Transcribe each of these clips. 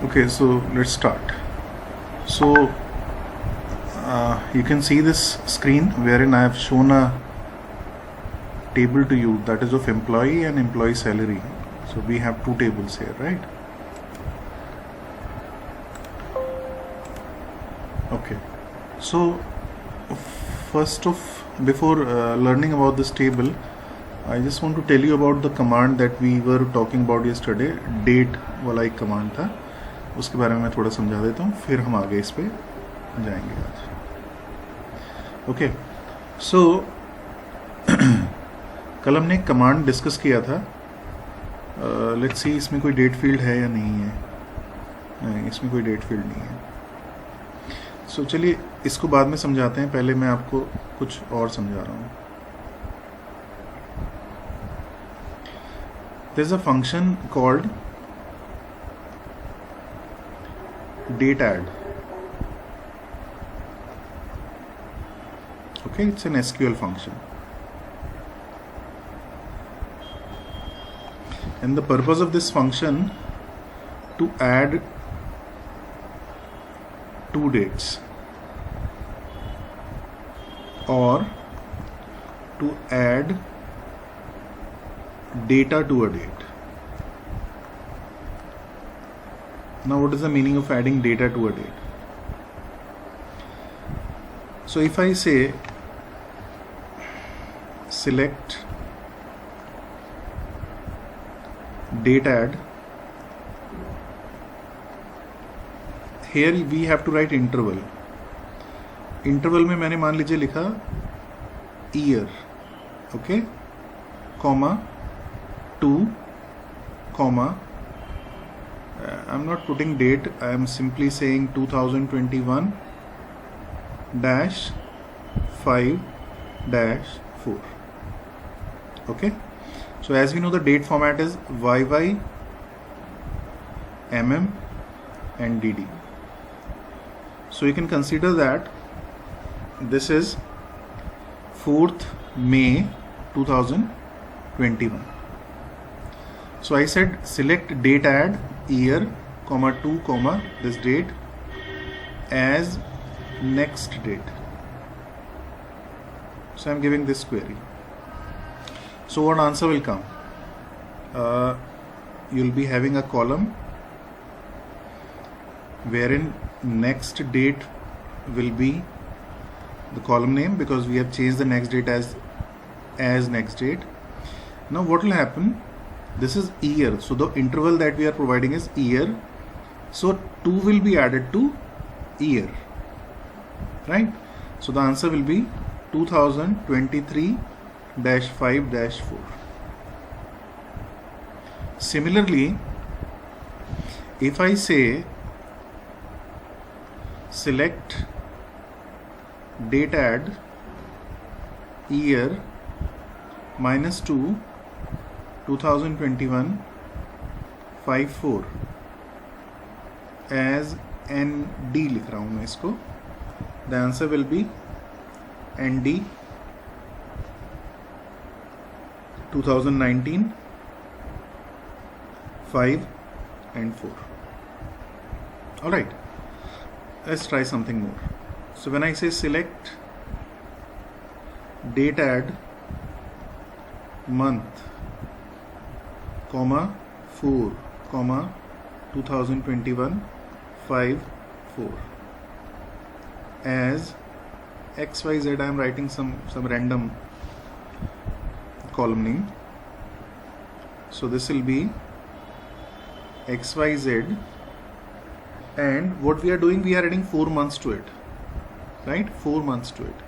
Okay, so let's start. So you can see this screen wherein I have shown a table to you, that is of employee and employee salary. So we have two tables here, right? Okay, so before learning about this table, I just want to tell you about the command that we were talking about yesterday. Date वाला एक command था, उसके बारे में मैं थोड़ा समझा देता हूँ, फिर हम आगे इस पे जाएंगे आज. ओके, सो कल हमने एक कमांड डिस्कस किया था. लेट्स सी इसमें कोई डेट फील्ड है या नहीं है. नहीं, इसमें कोई डेट फील्ड नहीं है. सो चलिए इसको बाद में समझाते हैं, पहले मैं आपको कुछ और समझा रहा हूँ. There is a function called date add. Okay, it's an SQL function, and the purpose of this function to add two dates or to add data to a date. Now what is the meaning of adding data to a date? So if I say select date add, here we have to write interval. Interval में मैंने मान लीजिए लिखा year, okay, comma 2, comma I'm not putting date, I am simply saying 2021-5-4. Okay, so as we know, the date format is YY, MM and DD. So you can consider that this is 4th May 2021. So I said select date add year, comma 2, comma this date as next date. So I'm giving this query. So what answer will come? You'll be having a column wherein next date will be the column name, because we have changed the next date as next date. Now what will happen? This is year, so the interval that we are providing is year, so 2 will be added to year, right? So the answer will be 2023-5-4. Similarly, if I say select date add year -2 2021-5-4 as ND लिख रहा हूँ मैं इसको. The answer will be ND 2019-5 and 4. Alright, let's try something more. So when I say select date add month, comma 4, comma 2021-5-4 as XYZ, I am writing some random column name. So this will be XYZ, and what we are doing, we are adding 4 months to it, right? 4 months to it.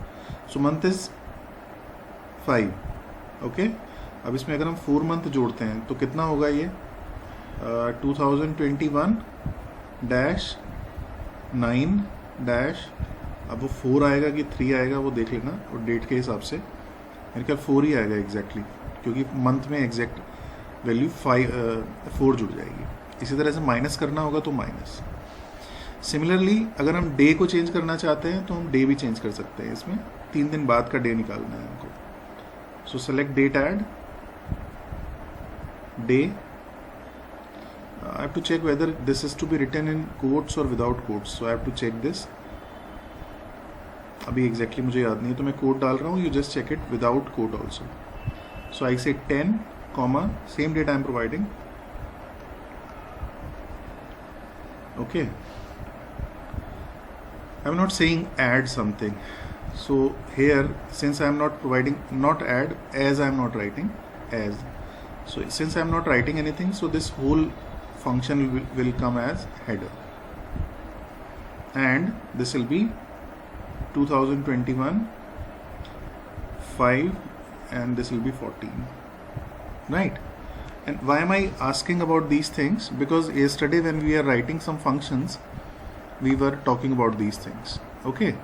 So month is 5. Okay, अब इसमें अगर हम 4 month जोड़ते हैं तो कितना होगा ये? 2021-9- अब वो 4 आएगा कि 3 आएगा वो देख लेना, और डेट के हिसाब से मेरे ख्याल 4 ही आएगा एग्जैक्टली, क्योंकि मंथ में एग्जैक्ट वैल्यू 4 जुड़ जाएगी. इसी तरह से माइनस करना होगा तो माइनस. सिमिलरली अगर हम डे को चेंज करना चाहते हैं तो हम डे भी चेंज कर सकते हैं. इसमें 3 दिन बाद का डे निकालना है हमको. So select date add day. have to check whether this is to be written in quotes or without quotes. So I have to check this. अभी exactly मुझे याद नहीं है तो मैं quote डाल रहा हूँ. You just check it without quote also. So I say 10, comma, same date I am providing. Okay. I am not saying add something. So here, since I am not providing not add, as I am not writing as. So since I am not writing anything, so this whole function will come as header, and this will be 2021 5, and this will be 14, right? And why am I asking about these things? Because yesterday when we are writing some functions, we were talking about these things. Okay,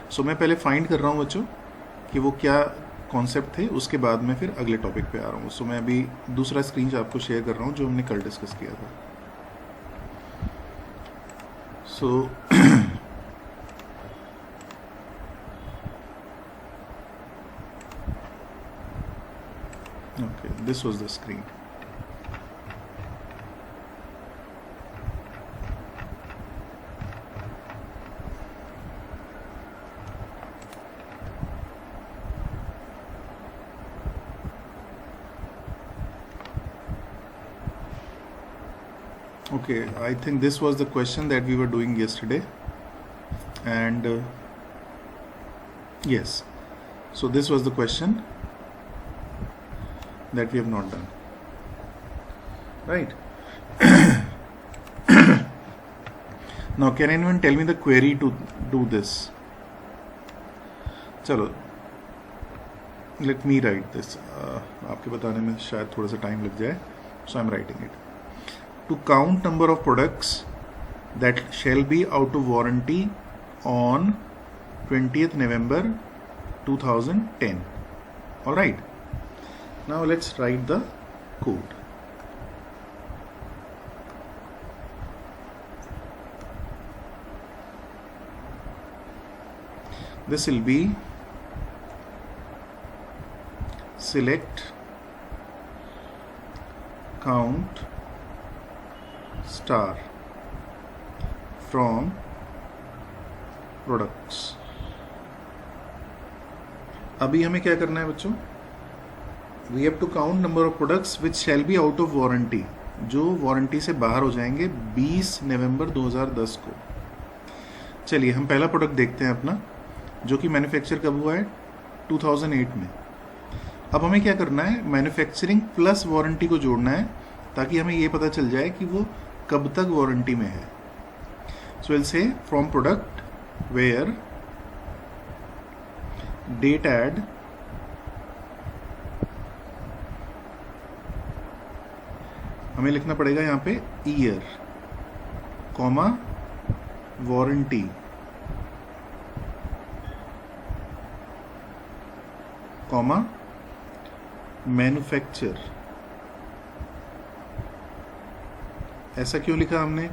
so मैं पहले find कर रहा हूँ बच्चों कि वो क्या concept थे, उसके बाद मैं फिर अगले टॉपिक पे आ रहा हूँ. सो मैं अभी दूसरा स्क्रीन आपको शेयर कर रहा हूँ जो हमने कल डिस्कस किया था. सो okay, this was the screen. Okay, I think this was the question that we were doing yesterday, and yes, so this was the question that we have not done, right? Now can anyone tell me the query to do this? चलो, let me write this. आपके बताने में शायद थोड़ा सा time लग जाए, so I'm writing it. To count number of products that shall be out of warranty on 20th November 2010. All right. Now let's write the code. This will be select count star from products. अभी हमें क्या करना है बच्चों? We have to count number of products which shall be out of warranty, जो warranty से बाहर हो जाएंगे 20 नवंबर 2010 को. चलिए हम पहला प्रोडक्ट देखते हैं अपना, जो कि मैन्युफैक्चर कब हुआ है? 2008 में. अब हमें क्या करना है? मैन्युफैक्चरिंग प्लस वारंटी को जोड़ना है ताकि हमें ये पता चल जाए कि वो कब तक वारंटी में है. So will say from product where date add हमें लिखना पड़ेगा यहाँ पे year, comma warranty, comma manufacture. ऐसा क्यों लिखा हमने?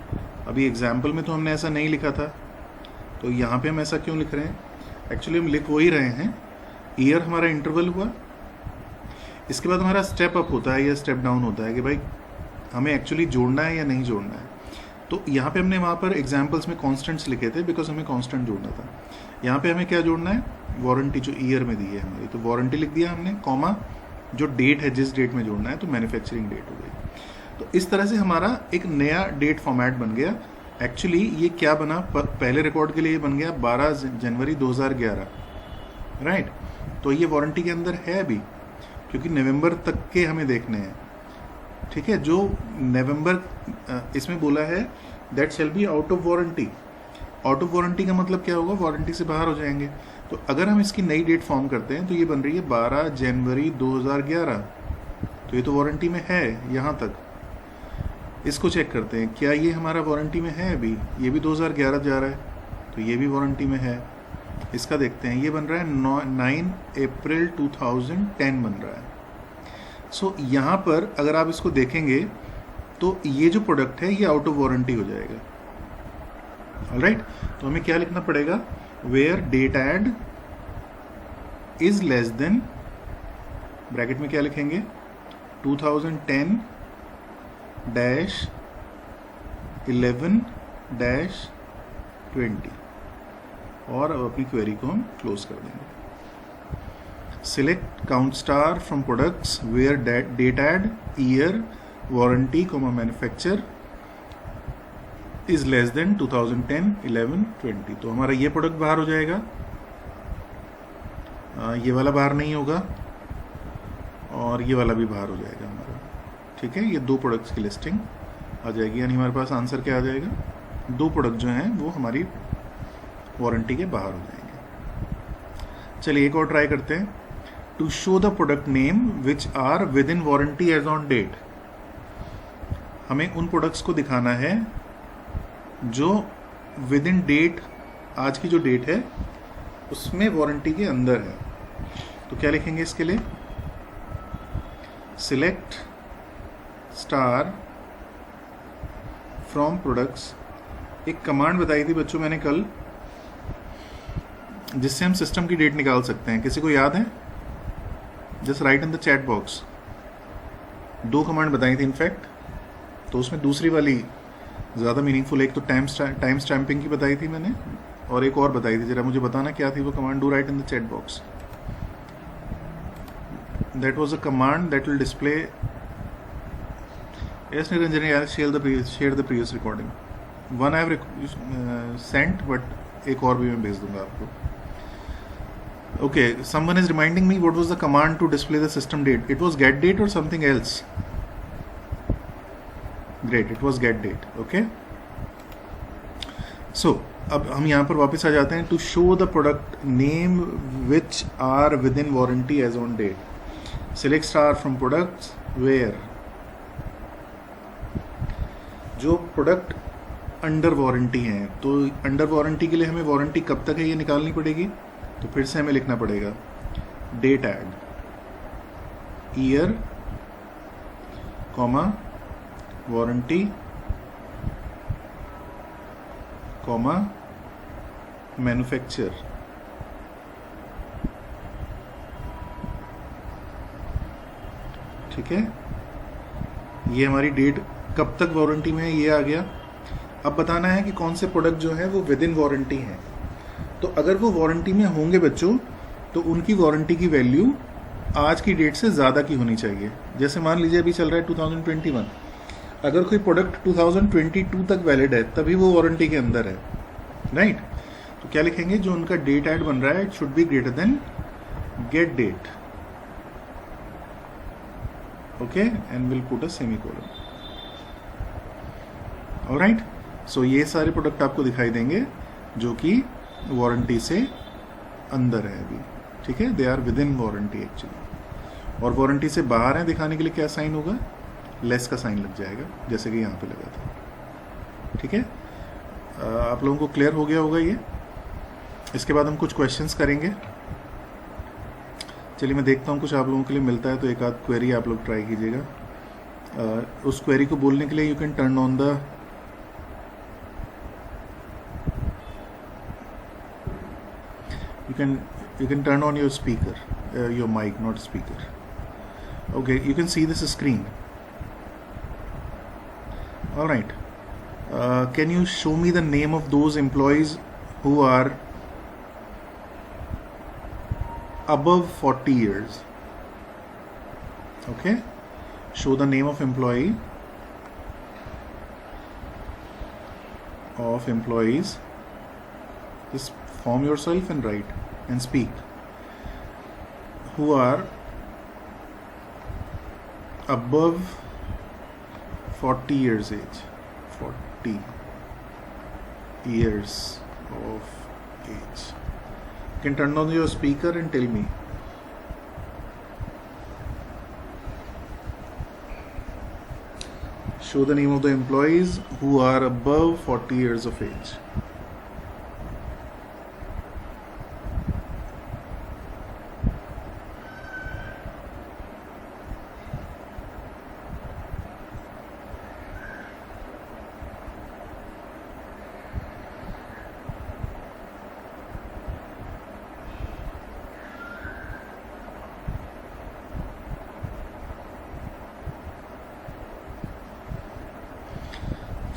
अभी एग्जाम्पल में तो हमने ऐसा नहीं लिखा था, तो यहाँ पे हम ऐसा क्यों लिख रहे हैं? एक्चुअली हम लिख वही रहे हैं. ईयर हमारा इंटरवल हुआ, इसके बाद हमारा स्टेप अप होता है या स्टेप डाउन होता है कि भाई हमें एक्चुअली जोड़ना है या नहीं जोड़ना है. तो यहाँ पे हमने वहाँ पर एग्जाम्पल्स में कॉन्स्टेंट्स लिखे थे बिकॉज हमें कॉन्स्टेंट जोड़ना था. यहाँ पे हमें क्या जोड़ना है? वारंटी जो ईयर में दी है हमारी, तो वारंटी लिख दिया हमने, कॉमा जो डेट है जिस डेट में जोड़ना है, तो मैन्युफैक्चरिंग डेट हो गई. तो इस तरह से हमारा एक नया डेट फॉर्मेट बन गया. एक्चुअली ये क्या बना? पहले रिकॉर्ड के लिए बन गया 12 जनवरी 2011, राइट? तो ये वारंटी के अंदर है अभी, क्योंकि नवंबर तक के हमें देखने हैं. ठीक है, जो नवंबर इसमें बोला है that shall be out of warranty. Out of warranty का मतलब क्या होगा? वारंटी से बाहर हो जाएंगे. तो अगर हम इसकी नई डेट फॉर्म करते हैं तो ये बन रही है 12 जनवरी 2011. तो ये तो वारंटी में है यहाँ तक. इसको चेक करते हैं, क्या ये हमारा वारंटी में है अभी? ये भी 2011 जा रहा है, तो ये भी वारंटी में है. इसका देखते हैं, ये बन रहा है 9 अप्रैल 2010 बन रहा है. सो यहाँ पर अगर आप इसको देखेंगे तो ये जो प्रोडक्ट है ये आउट ऑफ वारंटी हो जाएगा. ऑलराइट, तो हमें क्या लिखना पड़ेगा? Where date add is less than, bracket में क्या लिखेंगे? 2010 डैश 11-20 और अब अपनी क्वेरी को हम क्लोज कर देंगे. Select count star from products where date add year warranty manufacture is less than 2010, 11, 20. तो हमारा ये प्रोडक्ट बाहर हो जाएगा, ये वाला बाहर नहीं होगा और ये वाला भी बाहर हो जाएगा हमारा. ठीक है, ये दो प्रोडक्ट्स की लिस्टिंग आ जाएगी. यानी हमारे पास आंसर क्या आ जाएगा, दो प्रोडक्ट जो हैं वो हमारी वारंटी के बाहर हो जाएंगे. चलिए एक और ट्राई करते हैं. To show the product name which are within warranty as on date. हमें उन प्रोडक्ट्स को दिखाना है जो विद इन डेट, आज की जो डेट है उसमें वारंटी के अंदर है. तो क्या लिखेंगे इसके लिए, सिलेक्ट स्टार फ्रॉम प्रोडक्ट्स. एक कमांड बताई थी बच्चों मैंने कल, जिससे हम सिस्टम की डेट निकाल सकते हैं. किसी को याद है? Just right in the chat box. दो कमांड बताई थी इनफैक्ट, तो उसमें दूसरी वाली ज़्यादा मीनिंगफुल. एक तो टाइम स्टैम्पिंग की बताई थी मैंने, और एक और बताई थी. जरा मुझे बताना क्या थी वो command. Do right in the chat box. That was a command that will display. Yes Niranjan, यार share the previous recording. One I have sent, but एक और भी मैं भेज दूंगा आपको. Okay, someone is reminding me what was the command to display the system date. It was get date or something else? Great, it was get date. Okay. So, अब हम यहाँ पर वापस आ जाते हैं. To show the product name which are within warranty as on date. Select star from products where जो product under warranty हैं. तो अंडर वारंटी के लिए हमें वारंटी कब तक है ये निकालनी पड़ेगी. तो फिर से हमें लिखना पड़ेगा date add year comma warranty comma manufacture. ठीक है, ये हमारी डेट कब तक वारंटी में है ये आ गया. अब बताना है कि कौन से प्रोडक्ट जो है वो विद इन वारंटी हैं. तो अगर वो वारंटी में होंगे बच्चों, तो उनकी वारंटी की वैल्यू आज की डेट से ज़्यादा की होनी चाहिए. जैसे मान लीजिए अभी चल रहा है 2021, अगर कोई प्रोडक्ट 2022 तक वैलिड है तभी वो वारंटी के अंदर है, राइट. तो क्या लिखेंगे, जो उनका डेट ऐड बन रहा है it should be greater than get date. Okay, and will put a semicolon. Alright. So ये सारे प्रोडक्ट आपको दिखाई देंगे जो कि वारंटी से अंदर है अभी. ठीक है, they are within warranty actually. और वारंटी से बाहर है दिखाने के लिए क्या साइन होगा, लेस का साइन लग जाएगा, जैसे कि यहाँ पे लगा था. ठीक है, आप लोगों को क्लियर हो गया होगा ये. इसके बाद हम कुछ क्वेश्चंस करेंगे. चलिए मैं देखता हूँ कुछ आप लोगों के लिए मिलता है तो एक आध क्वेरी आप लोग ट्राई कीजिएगा. उस क्वेरी को बोलने के लिए you can turn on the you can turn on your speaker, your mic, not speaker. Okay, you can see this screen. All right. Can you show me the name of those employees who are above 40 years? Okay, show the name of employees. Just form yourself and write and speak. Who are above 40 years age. 40 years of age. You can turn on your speaker and tell me. Show the name of the employees who are above 40 years of age.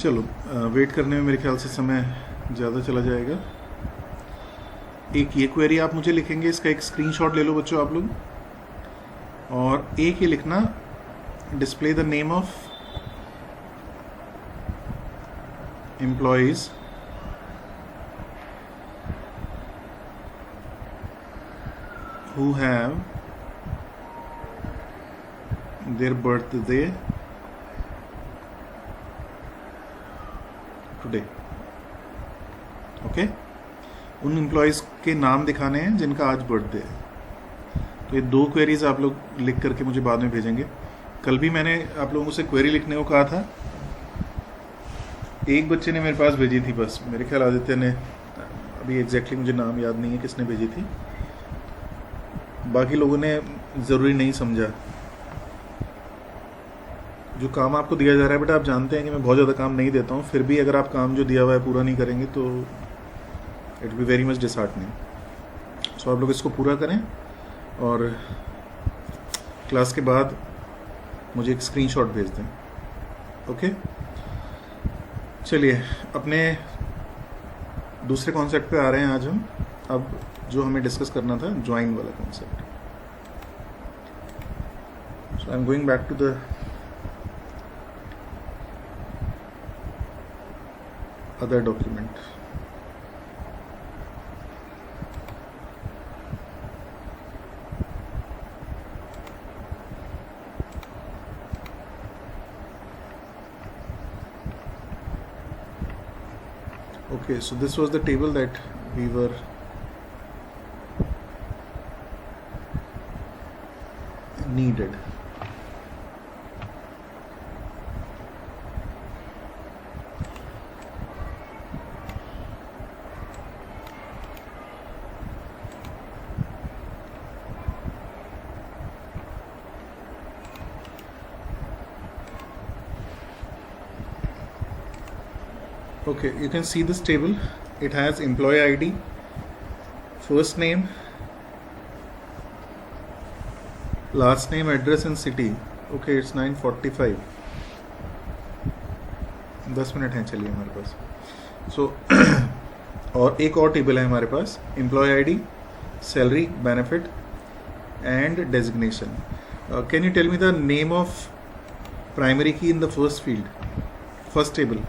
चलो wait करने में मेरे ख्याल से समय ज़्यादा चला जाएगा। एक ये क्वेरी आप मुझे लिखेंगे, इसका एक स्क्रीनशॉट ले लो बच्चों आप लोग, और एक ये लिखना display the name of employees who have their birthday today। Okay, उन एम्प्लॉयज़ के नाम दिखाने हैं जिनका आज बर्थडे है। तो ये दो क्वेरीज आप लोग लिख करके मुझे बाद में भेजेंगे। कल भी मैंने आप लोगों से क्वेरी लिखने को कहा था, एक बच्चे ने मेरे पास भेजी थी बस, मेरे ख्याल आदित्य ने, अभी एग्जैक्टली मुझे नाम याद नहीं है किसने भेजी थी, बाकी लोगों ने ज़रूरी नहीं समझा। जो काम आपको दिया जा रहा है बेटा, आप जानते हैं कि मैं बहुत ज़्यादा काम नहीं देता हूँ, फिर भी अगर आप काम जो दिया हुआ है पूरा नहीं करेंगे तो it be very much disheartening. So आप लोग इसको पूरा करें और क्लास के बाद मुझे एक स्क्रीनशॉट भेज दें। ओके, चलिए अपने दूसरे कॉन्सेप्ट पे आ रहे हैं आज हम। अब जो हमें डिस्कस करना था, ज्वाइन वाला concept. So I am going back to the other document। Okay, so this was the table that we were needed। Okay, you can see this table. It has employee ID, first name, last name, address and city। Okay, it's 9:45, 10 minute हैं, चलिए हमारे पास। So और एक और table है हमारे पास, employee ID, salary, benefit and designation। Can you tell me the name of primary key in the first field, first table?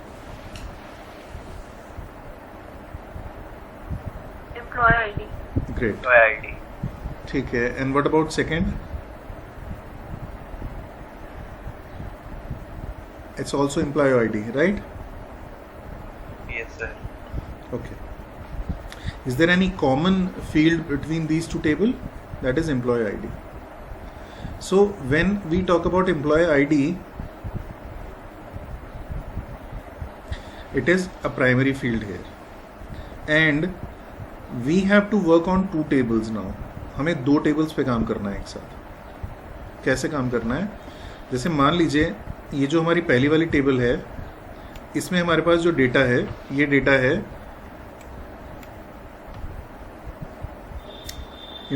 Employee ID। Great, employee ID। ठीक है। And what about second? It's also employee ID, right? Yes sir। Okay. Is there any common field between these two tables? That is employee ID. So when we talk about employee ID, it is a primary field here, and we have to work on two tables now। हमें दो tables पे काम करना है एक साथ। कैसे काम करना है? जैसे मान लीजिए ये जो हमारी पहली वाली टेबल है, इसमें हमारे पास जो डेटा है, ये डेटा है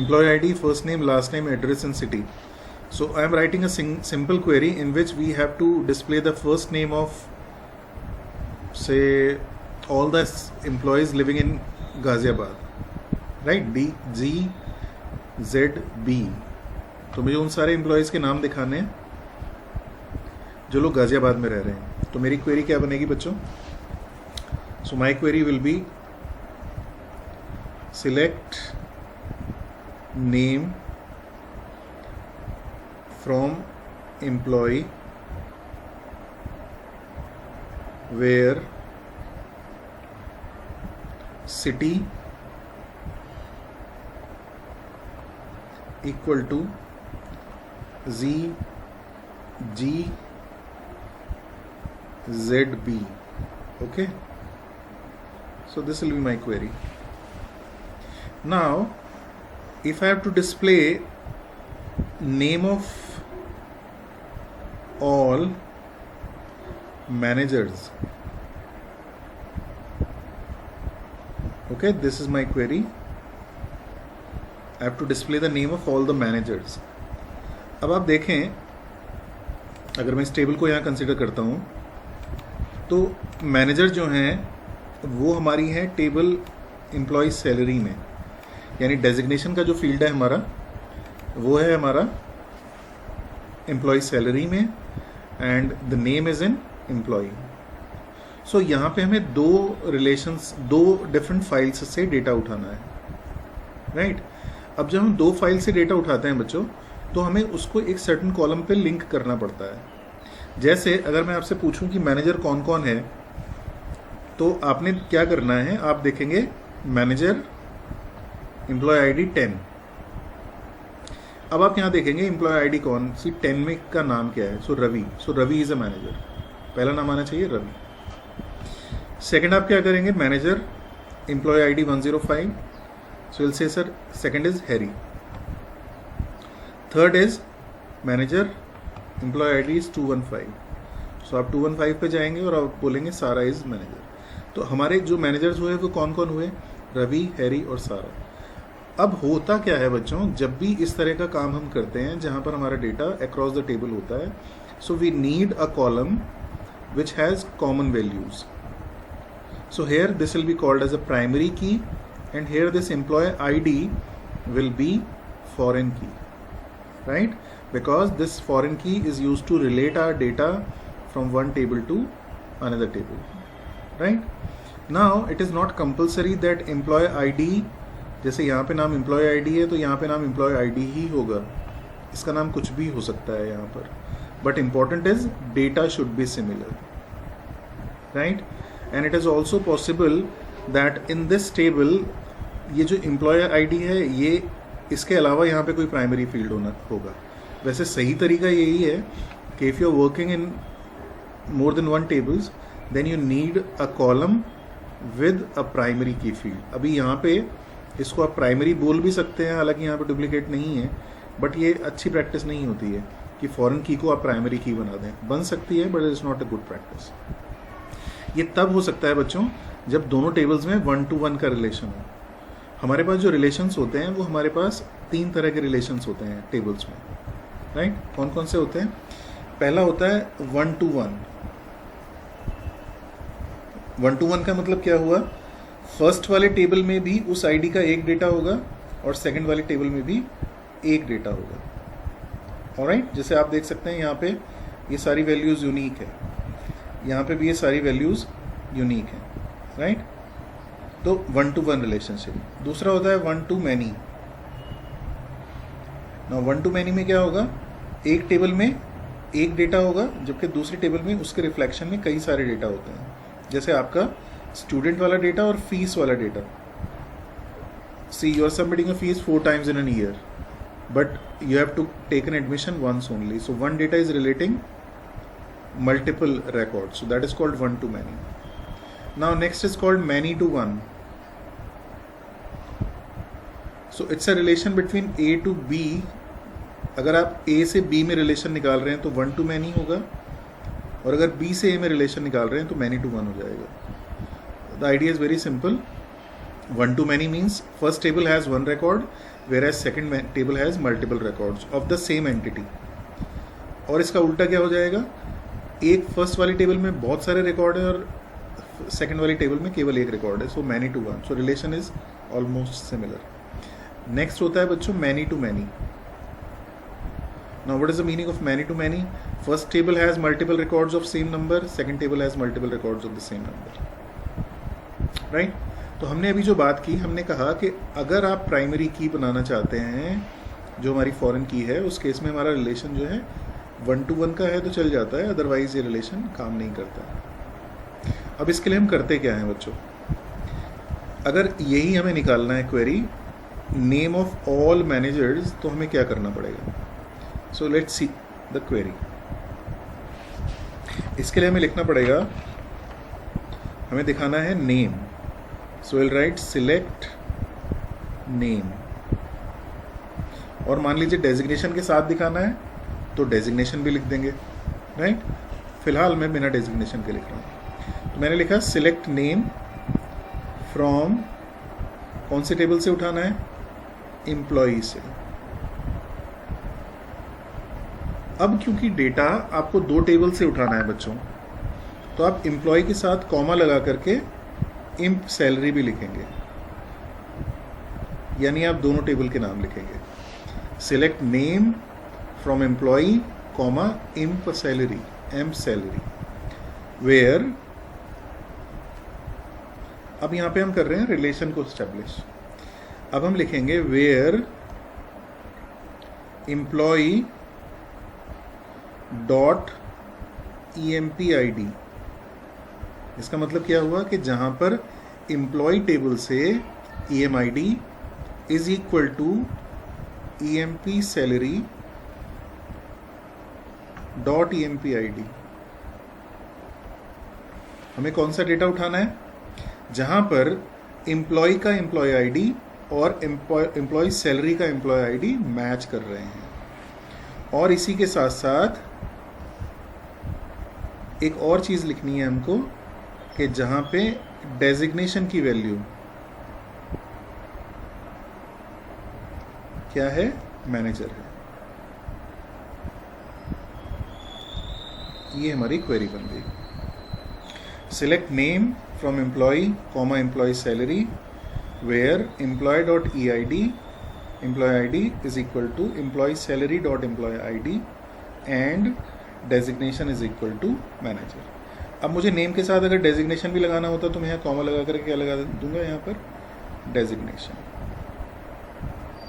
employee ID, first name, last name, address and city। So I am writing a simple query in which we have to display the first name of, say, all the employees living in Ghaziabad, right, DGZB। तो मुझे उन सारे employees के नाम दिखाने हैं जो लोग गाजियाबाद में रह रहे हैं। तो मेरी क्वेरी क्या बनेगी बच्चों? So my query will be select name from employee where city equal to ZB। okay, so this will be my query। now if I have to display name of all managers, okay, this is my query। I have to display the name of all the managers। अब आप देखें, अगर मैं इस table को यहाँ consider करता हूँ, तो मैनेजर जो हैं वो हमारी है टेबल एम्प्लॉय सैलरी में, यानी डेजिग्नेशन का जो फील्ड है हमारा वो है हमारा एम्प्लॉय सैलरी में, and the name is in employee. So यहाँ पे हमें दो डिफरेंट फाइल्स से डेटा उठाना है, राइट। अब जब हम 2 फाइल से डेटा उठाते हैं बच्चों, तो हमें उसको एक सर्टेन कॉलम पे लिंक करना पड़ता है। जैसे अगर मैं आपसे पूछूं कि मैनेजर कौन कौन है, तो आपने क्या करना है, आप देखेंगे मैनेजर एम्प्लॉय आईडी 10। अब आप यहाँ देखेंगे एम्प्लॉय आईडी कौन सी 10 में का नाम क्या है, so Ravi. So Ravi is a manager, पहला नाम आना चाहिए रवि। सेकंड आप क्या करेंगे, manager employee ID 105, so will say sir second is Harry. Third is manager employee ID is 215, so आप 215 पे जाएंगे और आप बोलेंगे सारा इज मैनेजर। तो हमारे जो मैनेजर्स हुए वो कौन कौन हुए, रवि, हैरी और सारा। अब होता क्या है बच्चों, जब भी इस तरह का काम हम करते हैं जहां पर हमारा डेटा अक्रॉस द टेबल होता है, so we need a column which has common values. So here this will be called as a primary key, and here this employee ID will be foreign key, right? Because this foreign key is used to relate our data from one table to another table, right? Now it is not compulsory that employee ID, जैसे यहाँ पे नाम employee ID है तो यहाँ पे नाम employee ID ही होगा, इसका नाम कुछ भी हो सकता है यहाँ पर, but important is data should be similar, right? And it is also possible that in this table ये जो employee ID है ये इसके अलावा यहाँ पे कोई प्राइमरी फील्ड होगा। वैसे सही तरीका यही है कि if you are working in more than 1 tables, then you need a column with a primary key field. अभी यहाँ पे इसको आप प्राइमरी बोल भी सकते हैं, हालांकि यहाँ पे डुप्लीकेट नहीं है, बट ये अच्छी प्रैक्टिस नहीं होती है कि फॉरेन की को आप प्राइमरी की बना दें। बन सकती है but it is not a good practice. ये तब हो सकता है बच्चों जब दोनों टेबल्स में 1 to 1 का रिलेशन हो। हमारे पास जो रिलेशंस होते हैं वो हमारे पास 3 तरह के रिलेशंस होते हैं टेबल्स में, राइट? कौन कौन से होते हैं? पहला होता है 1 to 1। 1 to 1 का मतलब क्या हुआ, फर्स्ट वाले टेबल में भी उस आईडी का एक डेटा होगा और सेकंड वाले टेबल में भी एक डेटा होगा। ऑलराइट, जैसे आप देख सकते हैं यहाँ पे ये सारी वैल्यूज यूनिक है, यहाँ पे भी ये सारी वैल्यूज यूनिक है, राइट? तो 1 to 1 रिलेशनशिप। दूसरा होता है 1 to many। ना 1 to many में क्या होगा, एक टेबल में एक डेटा होगा जबकि दूसरे टेबल में उसके रिफ्लेक्शन में कई सारे डेटा होते हैं, जैसे आपका स्टूडेंट वाला डेटा और फीस वाला data. See you are submitting a fees 4 times in a year, but you have to take an admission once only, so one data is relating multiple records, so that is called 1 to many. Now next is called many to 1. So it's a relation between A to B. अगर आप A से B में relation निकाल रहे हैं तो 1 to many होगा, और अगर B से A में रिलेशन निकाल रहे हैं तो many to 1 हो जाएगा। The idea is very simple. 1 to many means first table has one record, whereas second table has multiple records of the same entity. और इसका उल्टा क्या हो जाएगा, एक फर्स्ट वाली टेबल में बहुत सारे रिकॉर्ड है और सेकेंड वाली टेबल में केवल एक रिकॉर्ड है, so many to 1। So relation is almost similar. Next होता है बच्चों मैनी टू मैनी। Now what is the meaning of many to many? First table has multiple records of same number, second table has multiple records of the same number, right? तो हमने अभी जो बात की, हमने कहा कि अगर आप प्राइमरी की बनाना चाहते हैं जो हमारी फॉरेन की है, उस केस में हमारा रिलेशन जो है 1 to 1 का है तो चल जाता है, अदरवाइज ये रिलेशन काम नहीं करता। अब इसके लिए हम करते क्या हैं बच्चों, अगर यही हमें निकालना है query name of all managers, तो हमें क्या करना पड़ेगा? So let's see the query. इसके लिए हमें लिखना पड़ेगा, हमें दिखाना है name, so will write select name, और मान लीजिए डेजिग्नेशन के साथ दिखाना है तो डेजिग्नेशन भी लिख देंगे, राइट? फिलहाल मैं बिना डेजिग्नेशन के लिख रहा हूँ, तो मैंने लिखा सिलेक्ट नेम फ्रॉम, कौन से टेबल से उठाना है? एम्प्लॉई से। अब क्योंकि डेटा आपको 2 टेबल से उठाना है बच्चों, तो आप एम्प्लॉय के साथ कॉमा लगा करके इम्प सैलरी भी लिखेंगे, यानी आप दोनों टेबल के नाम लिखेंगे। Select name from employee comma emp salary, emp salary, where, अब यहां पे हम कर रहे हैं रिलेशन को स्टैब्लिश। अब हम लिखेंगे वेयर एम्प्लॉय डॉट EMP-ID। इसका मतलब क्या हुआ कि जहां पर एम्प्लॉय टेबल से EMID is equal to EMP salary dot EMP-ID। हमें कौन सा डेटा उठाना है? जहां पर एम्प्लॉय का एम्प्लॉय आईडी और एम्प्लॉय सैलरी का एम्प्लॉय आईडी मैच कर रहे हैं। और इसी के साथ साथ एक और चीज लिखनी है हमको कि जहां पे डेजिग्नेशन की वैल्यू क्या है? मैनेजर है। ये हमारी क्वेरी बन गई। Select name from employee comma employee salary where employee dot EID employee ID is equal to employee salary dot employee ID and designation is equal to manager। अब मुझे नेम के साथ अगर डेजिग्नेशन भी लगाना होता तो मैं यहाँ कॉमा लगा करके क्या लगा दूंगा? यहाँ पर डेजिग्नेशन,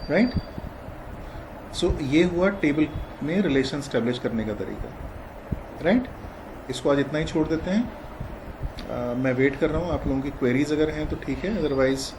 राइट। सो ये हुआ टेबल में रिलेशन स्टैब्लिश करने का तरीका, राइट। इसको आज इतना ही छोड़ देते हैं। मैं वेट कर रहा हूँ, आप लोगों की क्वेरीज अगर हैं तो ठीक है, अदरवाइज